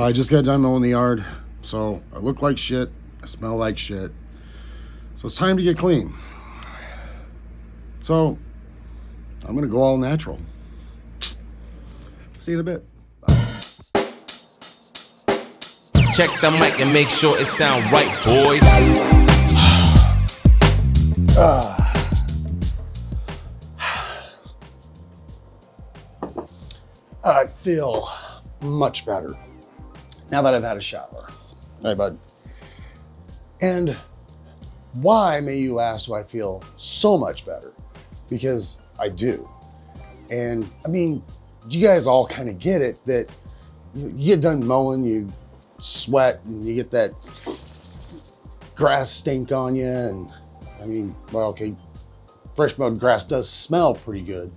I just got done mowing the yard, so I look like shit, I smell like shit. So it's time to get clean. So I'm gonna go all natural. See you in a bit. Check the mic and make sure it sound right, boys. I feel much better now that I've had a shower. Hey, bud. And why, may you ask, do I feel so much better? Because I do. And I mean, you guys all kind of get it that you get done mowing, you sweat, and you get that grass stink on you. And I mean, well, okay, fresh mowed grass does smell pretty good,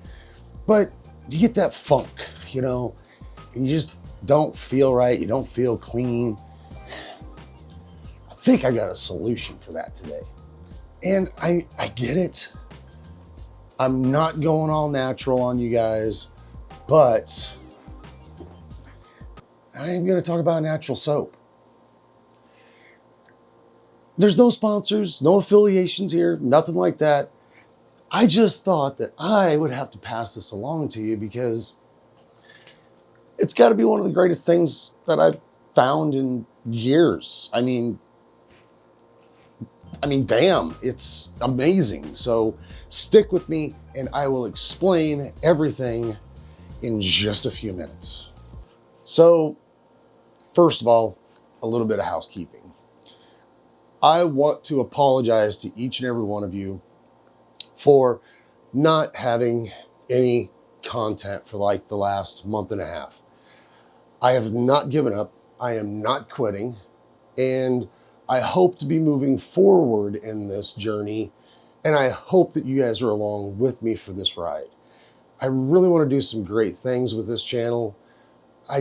but you get that funk, you know, and you just don't feel right. You don't feel clean. I think I got a solution for that today. And I get it. I'm not going all natural on you guys, but I'm going to talk about natural soap. There's no sponsors, no affiliations here, nothing like that. I just thought that I would have to pass this along to you because it's got to be one of the greatest things that I've found in years. I mean, damn, it's amazing. So stick with me and I will explain everything in just a few minutes. So first of all, a little bit of housekeeping. I want to apologize to each and every one of you for not having any content for like the last month and a half. I have not given up. I am not quitting. And I hope to be moving forward in this journey. And I hope that you guys are along with me for this ride. I really want to do some great things with this channel. I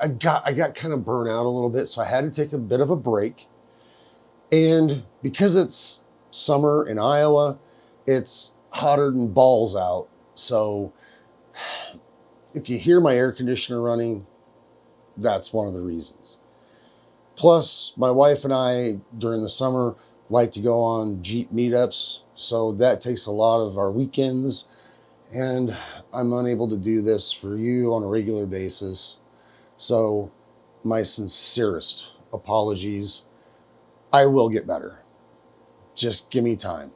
got kind of burnt out a little bit, so I had to take a bit of a break. And because it's summer in Iowa, it's hotter than balls out. So if you hear my air conditioner running, that's one of the reasons. Plus, my wife and I, during the summer, like to go on Jeep meetups. So that takes a lot of our weekends. And I'm unable to do this for you on a regular basis. So my sincerest apologies. I will get better. Just give me time.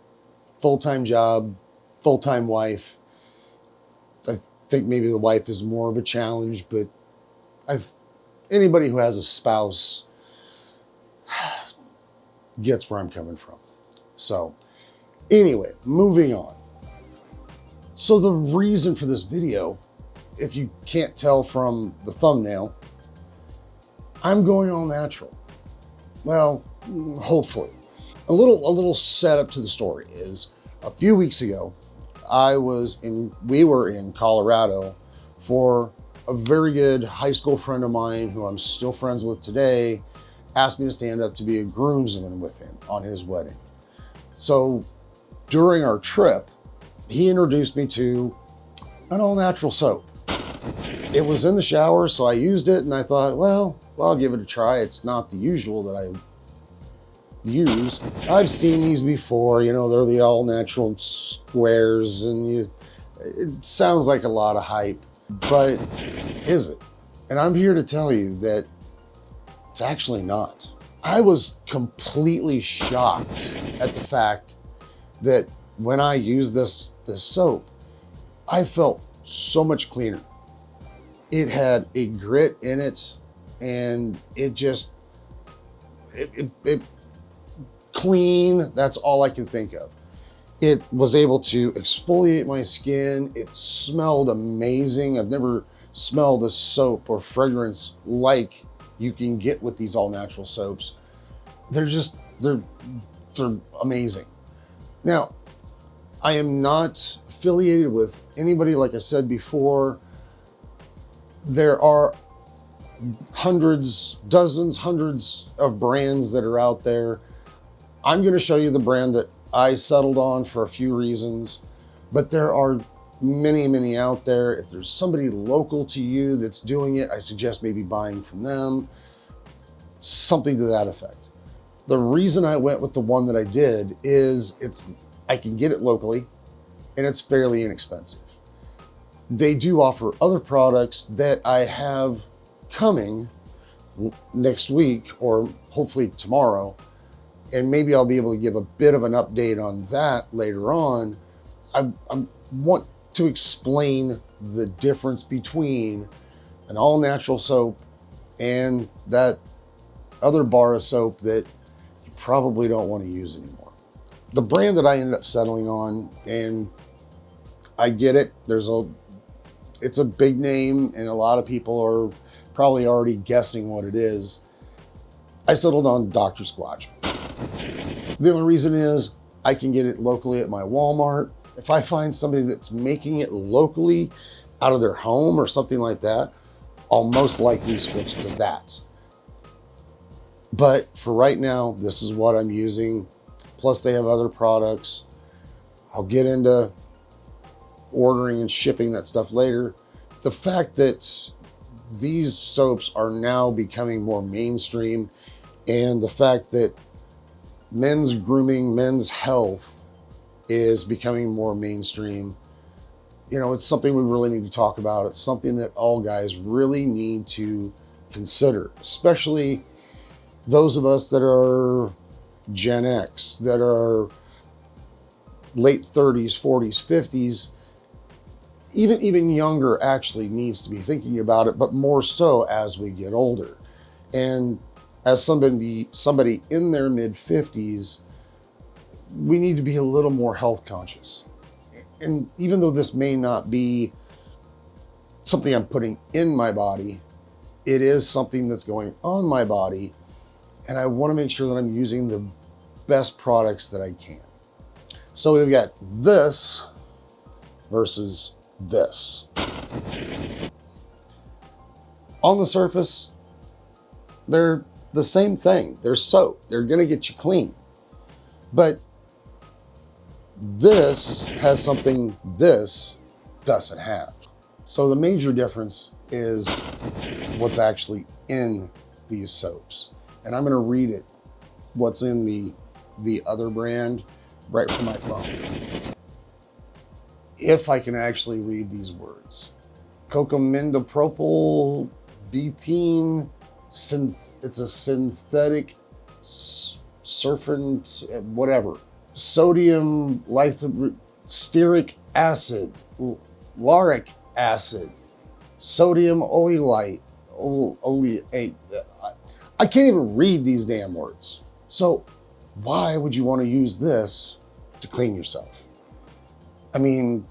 Full-time job, full-time wife. I think maybe the wife is more of a challenge, but anybody who has a spouse gets where I'm coming from. So anyway, moving on. So the reason for this video, if you can't tell from the thumbnail, I'm going all natural. Well, hopefully. A little setup to the story is a few weeks ago, we were in Colorado for a very good high school friend of mine who I'm still friends with today, asked me to stand up to be a groomsman with him on his wedding. So during our trip, he introduced me to an all natural soap. It was in the shower, so I used it and I thought, well, I'll give it a try. It's not the usual that I use. I've seen these before, you know, they're the all natural squares and it sounds like a lot of hype, but is it? And I'm here to tell you that it's actually not. I was completely shocked at the fact that when I used this soap, I felt so much cleaner. It had a grit in it and it clean, that's all I can think of. It was able to exfoliate my skin. It smelled amazing. I've never smelled a soap or fragrance like you can get with these all natural soaps. They're amazing. Now, I am not affiliated with anybody, like I said before. There are hundreds of brands that are out there. I'm going to show you the brand that I settled on for a few reasons, but there are many out there. If there's somebody local to you that's doing it, I suggest maybe buying from them, something to that effect. The reason I went with the one that I did is I can get it locally and it's fairly inexpensive. They do offer other products that I have coming next week or hopefully tomorrow, and maybe I'll be able to give a bit of an update on that later on. I want to explain the difference between an all-natural soap and that other bar of soap that you probably don't want to use anymore. The brand that I ended up settling on, and I get it, it's a big name and a lot of people are probably already guessing what it is. I settled on Dr. Squatch. The only reason is I can get it locally at my Walmart. If I find somebody that's making it locally out of their home or something like that, I'll most likely switch to that. But for right now, this is what I'm using. Plus they have other products. I'll get into ordering and shipping that stuff later. The fact that these soaps are now becoming more mainstream, and the fact that men's grooming, men's health is becoming more mainstream, it's something we really need to talk about. It's something that all guys really need to consider, especially those of us that are Gen X, that are late 30s, 40s, 50s, even younger actually needs to be thinking about it, but more so as we get older. And as somebody in their mid 50s, we need to be a little more health conscious. And even though this may not be something I'm putting in my body, it is something that's going on my body. And I want to make sure that I'm using the best products that I can. So we've got this versus this. On the surface, they're the same thing. They're soap. They're going to get you clean. But this has something this doesn't have. So the major difference is what's actually in these soaps. And I'm going to read it, what's in the other brand, right from my phone. If I can actually read these words. Cocamidopropyl butene, it's a synthetic surfactant, whatever. Sodium stearic acid, lauric acid, sodium oleate. I can't even read these damn words. So why would you want to use this to clean yourself? I mean,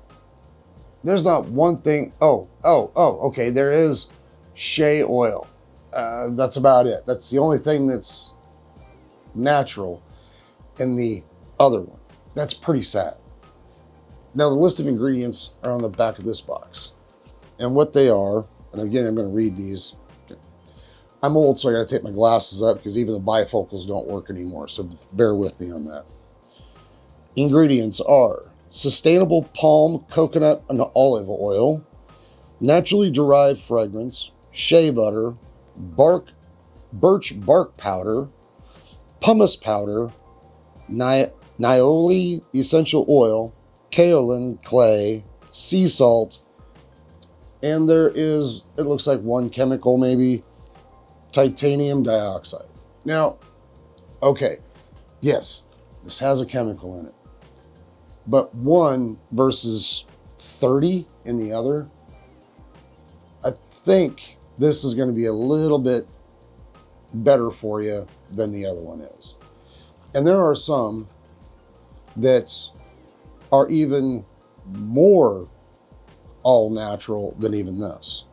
there's not one thing. Okay, there is shea oil. That's about it. That's the only thing that's natural in the other one. That's pretty sad. Now the list of ingredients are on the back of this box. And what they are, and again, I'm going to read these. I'm old, so I got to take my glasses up because even the bifocals don't work anymore. So bear with me on that. Ingredients are sustainable palm, coconut, and olive oil, naturally derived fragrance, shea butter, birch bark powder, pumice powder, Nioli essential oil, kaolin clay, sea salt, and there is, it looks like one chemical maybe, titanium dioxide. Now, okay, yes, this has a chemical in it, but one versus 30 in the other, I think this is going to be a little bit better for you than the other one is. And there are some that are even more all natural than even this.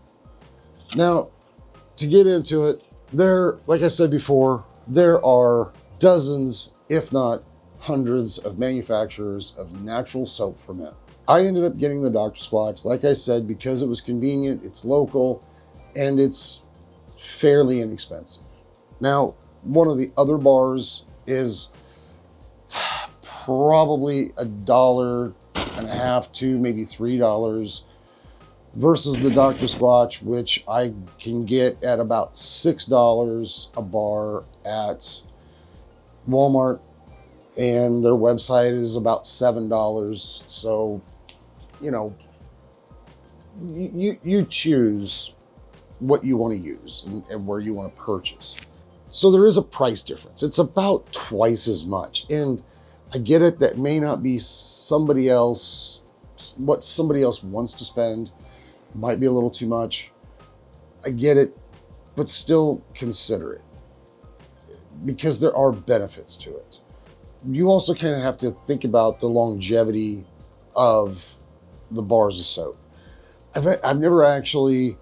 Now, to get into it, like I said before, there are dozens, if not hundreds of manufacturers of natural soap for men. I ended up getting the Dr. Squatch, like I said, because it was convenient, it's local, and it's fairly inexpensive. Now, one of the other bars is probably $1 $2.50 to maybe $3 versus the Dr. Squatch, which I can get at about $6 a bar at Walmart, and their website is about $7. So, you know, you choose what you want to use and where you want to purchase. So there is a price difference. It's about twice as much. And I get it, that may not be somebody else, what somebody else wants to spend. It might be a little too much. I get it, but still consider it because there are benefits to it. You also kind of have to think about the longevity of the bars of soap. I've never actually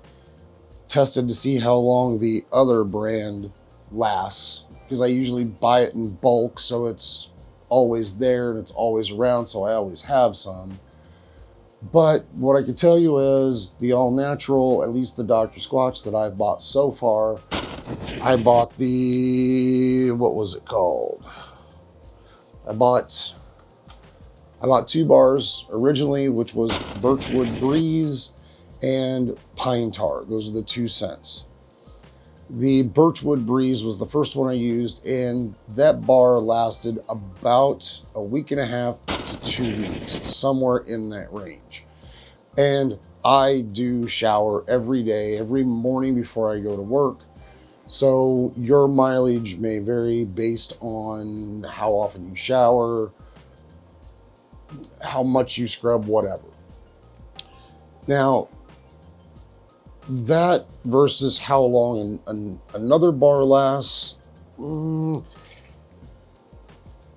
tested to see how long the other brand lasts, because I usually buy it in bulk, so it's always there and it's always around, so I always have some. But what I can tell you is the all natural, at least the Dr. Squatch that I've bought so far, I bought the, what was it called? I bought 2 bars originally, which was Birchwood Breeze and Pine Tar. Those are the 2 scents. The Birchwood Breeze was the first one I used, and that bar lasted about a week and a half to 2 weeks, somewhere in that range. And I do shower every day, every morning before I go to work. So your mileage may vary based on how often you shower, how much you scrub, whatever. Now, that versus how long another bar lasts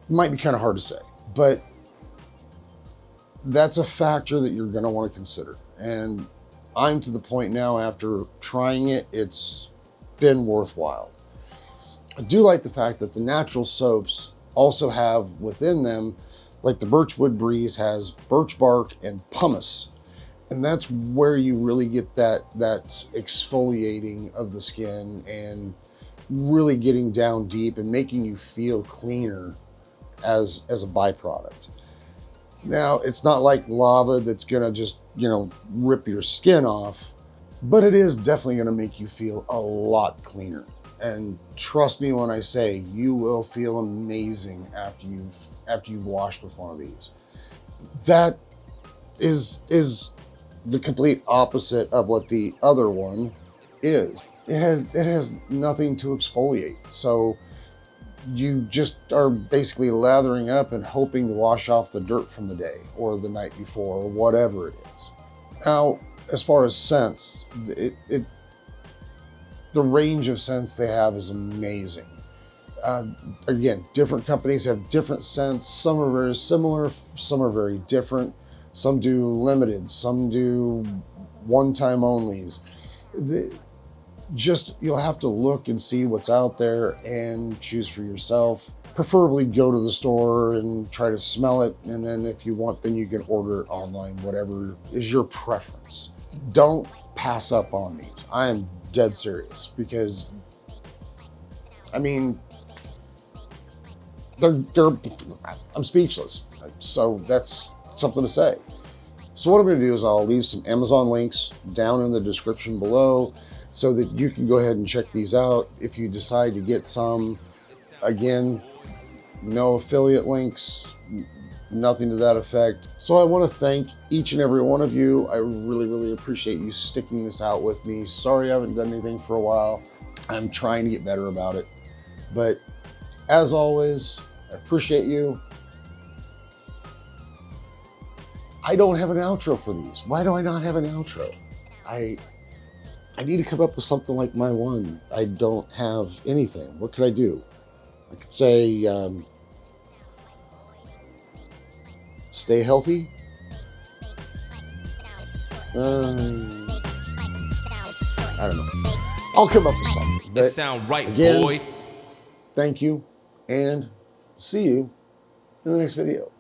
might be kind of hard to say, but that's a factor that you're going to want to consider. And I'm to the point now, after trying it, it's been worthwhile. I do like the fact that the natural soaps also have within them, like the Birchwood Breeze has birch bark and pumice. And that's where you really get that exfoliating of the skin and really getting down deep and making you feel cleaner as a byproduct. Now, it's not like lava that's gonna just, you know, rip your skin off, but it is definitely gonna make you feel a lot cleaner. And trust me when I say, you will feel amazing after you've washed with one of these. That is the complete opposite of what the other one is. It has nothing to exfoliate. So you just are basically lathering up and hoping to wash off the dirt from the day or the night before or whatever it is. Now, as far as scents, the range of scents they have is amazing. Again, different companies have different scents. Some are very similar, some are very different. Some do limited, some do one-time onlys. You'll have to look and see what's out there and choose for yourself. Preferably go to the store and try to smell it, and then if you want, then you can order it online, whatever is your preference. Don't pass up on these. I am dead serious, because I mean, I'm speechless. So that's something to say. So what I'm going to do is I'll leave some Amazon links down in the description below so that you can go ahead and check these out if you decide to get some. Again, no affiliate links, nothing to that effect. So I want to thank each and every one of you. I really, really appreciate you sticking this out with me. Sorry I haven't done anything for a while. I'm trying to get better about it. But as always, I appreciate you. I don't have an outro for these. Why do I not have an outro? I need to come up with something like my one. I don't have anything. What could I do? I could say, stay healthy. I don't know. I'll come up with something. It sound right, again, boy. Thank you, and see you in the next video.